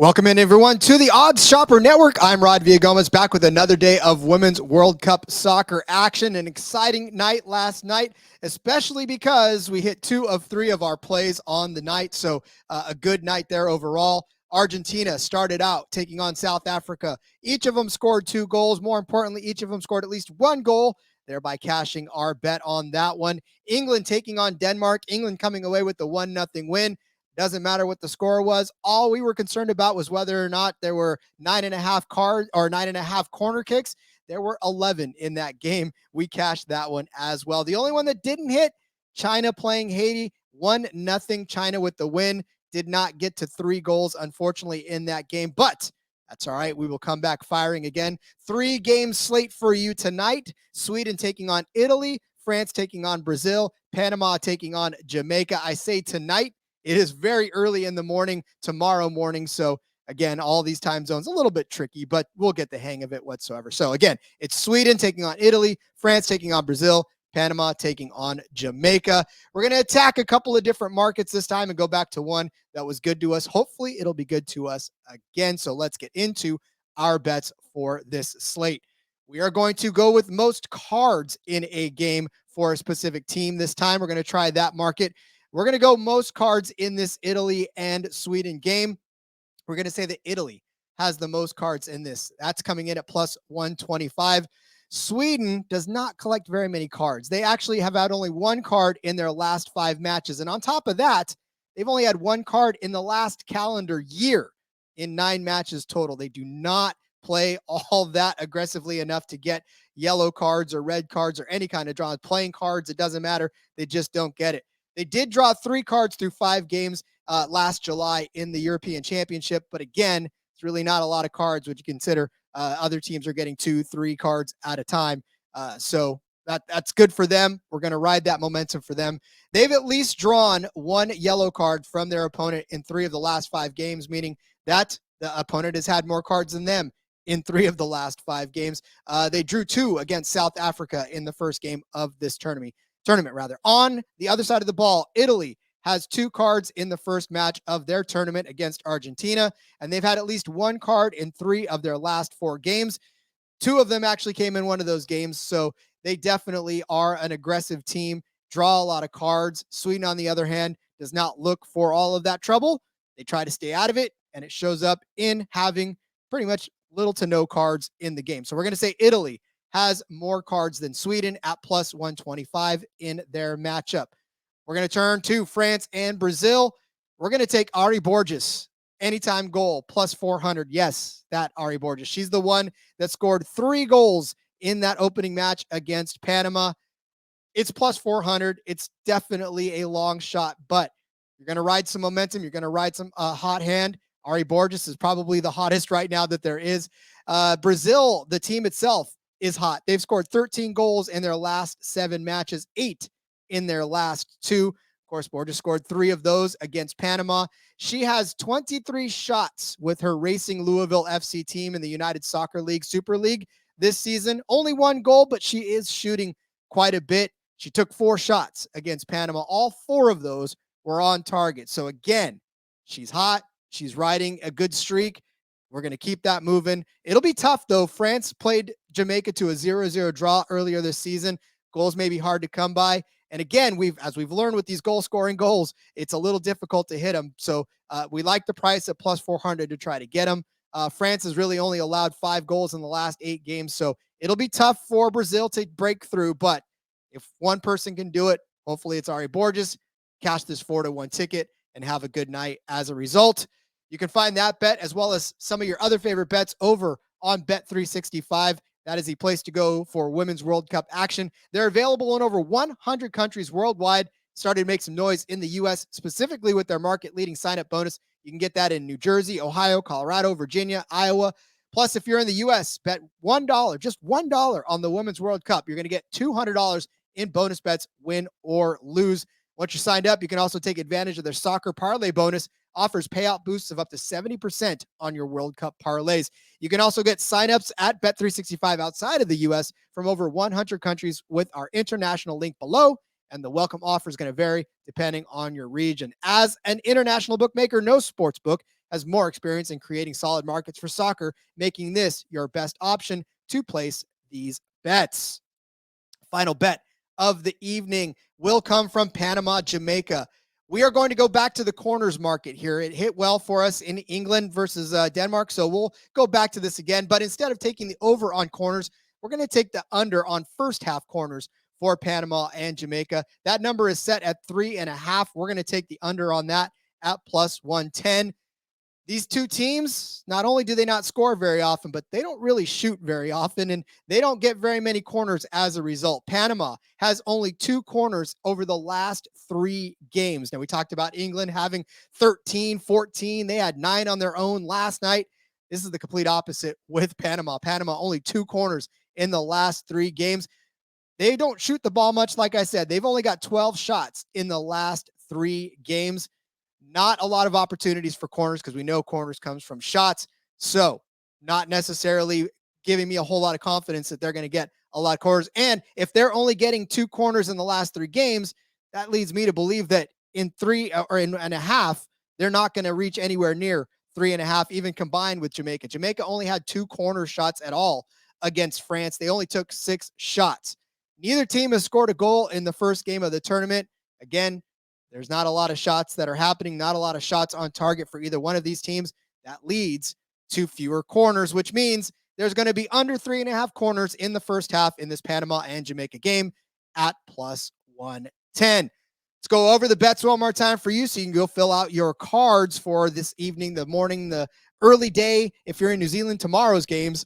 Welcome in, everyone, to the Odds Shopper Network. I'm Rod Villagomez, back with another day of Women's World Cup soccer action. An exciting night last night, especially because we hit 2 of 3 of our plays on the night. So a good night there overall. Argentina started out taking on South Africa. Each of them scored 2 goals. More importantly, each of them scored at least 1 goal, thereby cashing our bet on that one. England taking on Denmark. England coming away with the 1-0 win. Doesn't matter what the score was. All we were concerned about was whether or not there were 9.5 corner kicks. There were 11 in that game. We cashed that one as well. The only one that didn't hit, China playing Haiti. 1-0 China with the win. Did not get to 3 goals, unfortunately, in that game. But that's all right. We will come back firing again. 3-game slate for you tonight. Sweden taking on Italy. France taking on Brazil. Panama taking on Jamaica. I say tonight. It is very early in the morning, tomorrow morning. So, again, all these time zones, a little bit tricky, but we'll get the hang of it whatsoever. So, again, it's Sweden taking on Italy, France taking on Brazil, Panama taking on Jamaica. We're going to attack a couple of different markets this time and go back to one that was good to us. Hopefully, it'll be good to us again. So, let's get into our bets for this slate. We are going to go with most cards in a game for a specific team this time. We're going to try that market. We're going to go most cards in this Italy and Sweden game. We're going to say that Italy has the most cards in this. That's coming in at plus 125. Sweden does not collect very many cards. They actually have had only 1 card in their last 5 matches. And on top of that, they've only had 1 card in the last calendar year in 9 matches total. They do not play all that aggressively enough to get yellow cards or red cards or any kind of draw. Playing cards, it doesn't matter. They just don't get it. They did draw 3 cards through 5 games last July in the European Championship. But again, it's really not a lot of cards, which you consider other teams are getting 2-3 cards at a time. So that's good for them. We're going to ride that momentum for them. They've at least drawn 1 yellow card from their opponent in 3 of the last 5 games, meaning that the opponent has had more cards than them in 3 of the last 5 games. They drew 2 against South Africa in the first game of this tournament. On the other side of the ball, Italy has 2 cards in the first match of their tournament against Argentina, and they've had at least 1 card in 3 of their last 4 games. 2 of them actually came in one of those games, so they definitely are an aggressive team, draw a lot of cards. Sweden, on the other hand, does not look for all of that trouble. They try to stay out of it, and it shows up in having pretty much little to no cards in the game. So we're going to say Italy has more cards than Sweden at plus 125 in their matchup. We're going to turn to France and Brazil. We're going to take Ari Borges, anytime goal, plus 400. Yes, that Ari Borges. She's the one that scored 3 goals in that opening match against Panama. It's plus 400. It's definitely a long shot, but you're going to ride some momentum. You're going to ride some hot hand. Ari Borges is probably the hottest right now that there is. Brazil, the team itself, is hot. They've scored 13 goals in their last 7 matches, 8 in their last 2. Of course, Borges scored 3 of those against Panama. She has 23 shots with her Racing Louisville FC team in the United Soccer League Super League this season. Only 1 goal, but she is shooting quite a bit. She took 4 shots against Panama. All 4 of those were on target. So again, she's hot. She's riding a good streak. We're going to keep that moving. It'll be tough, though. France played Jamaica to a 0-0 draw earlier this season. Goals may be hard to come by. And again, as we've learned with these goal-scoring goals, it's a little difficult to hit them. So we like the price at plus 400 to try to get them. France has really only allowed 5 goals in the last 8 games. So it'll be tough for Brazil to break through. But if one person can do it, hopefully it's Ari Borges. Cash this 4-1 ticket and have a good night as a result. You can find that bet as well as some of your other favorite bets over on Bet365. That is the place to go for Women's World Cup action. They're available in over 100 countries worldwide. Started to make some noise in the U.S., specifically with their market-leading sign-up bonus. You can get that in New Jersey, Ohio, Colorado, Virginia, Iowa. Plus, if you're in the U.S., bet $1, just $1 on the Women's World Cup. You're going to get $200 in bonus bets, win or lose. Once you're signed up, you can also take advantage of their soccer parlay bonus. Offers payout boosts of up to 70% on your World Cup parlays. You can also get signups at Bet365 outside of the U.S. from over 100 countries with our international link below, and the welcome offer is going to vary depending on your region. As an international bookmaker, no sports book has more experience in creating solid markets for soccer, making this your best option to place these bets. Final bet of the evening will come from Panama, Jamaica. We are going to go back to the corners market here. It hit well for us in England versus Denmark, so we'll go back to this again. But instead of taking the over on corners, we're going to take the under on first half corners for Panama and Jamaica. That number is set at 3.5. We're going to take the under on that at plus 110. These two teams, not only do they not score very often, but they don't really shoot very often, and they don't get very many corners as a result. Panama has only 2 corners over the last 3 games. Now, we talked about England having 13, 14. They had 9 on their own last night. This is the complete opposite with Panama. Panama only 2 corners in the last 3 games. They don't shoot the ball much, like I said. They've only got 12 shots in the last 3 games. Not a lot of opportunities for corners because we know corners comes from shots. So not necessarily giving me a whole lot of confidence that they're going to get a lot of corners. And if they're only getting 2 corners in the last 3 games, that leads me to believe that in 3 or in and a half, they're not going to reach anywhere near 3.5, even combined with Jamaica. Jamaica only had 2 corner shots at all against France. They only took 6 shots. Neither team has scored a goal in the first game of the tournament. Again, there's not a lot of shots that are happening, not a lot of shots on target for either one of these teams. That leads to fewer corners, which means there's going to be under 3.5 corners in the first half in this Panama and Jamaica game at plus 110. Let's go over the bets one more time for you so you can go fill out your cards for this evening, the morning, the early day. If you're in New Zealand, tomorrow's games.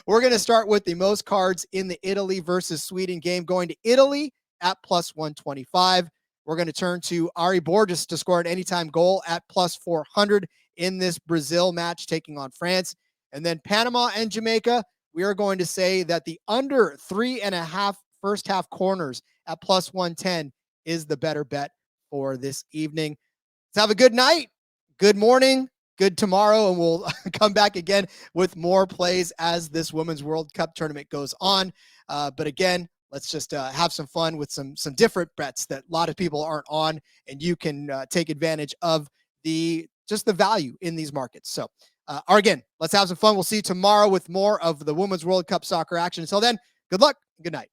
We're going to start with the most cards in the Italy versus Sweden game, going to Italy at plus 125. We're going to turn to Ari Borges to score an anytime goal at plus 400 in this Brazil match taking on France. And then Panama and Jamaica, we are going to say that the under 3.5 first half corners at plus 110 is the better bet for this evening. Let's have a good night, good morning, good tomorrow, and we'll come back again with more plays as this Women's World Cup tournament goes on. But again, let's just have some fun with some different bets that a lot of people aren't on, and you can take advantage of the value in these markets. So again, let's have some fun. We'll see you tomorrow with more of the Women's World Cup soccer action. Until then, good luck and good night.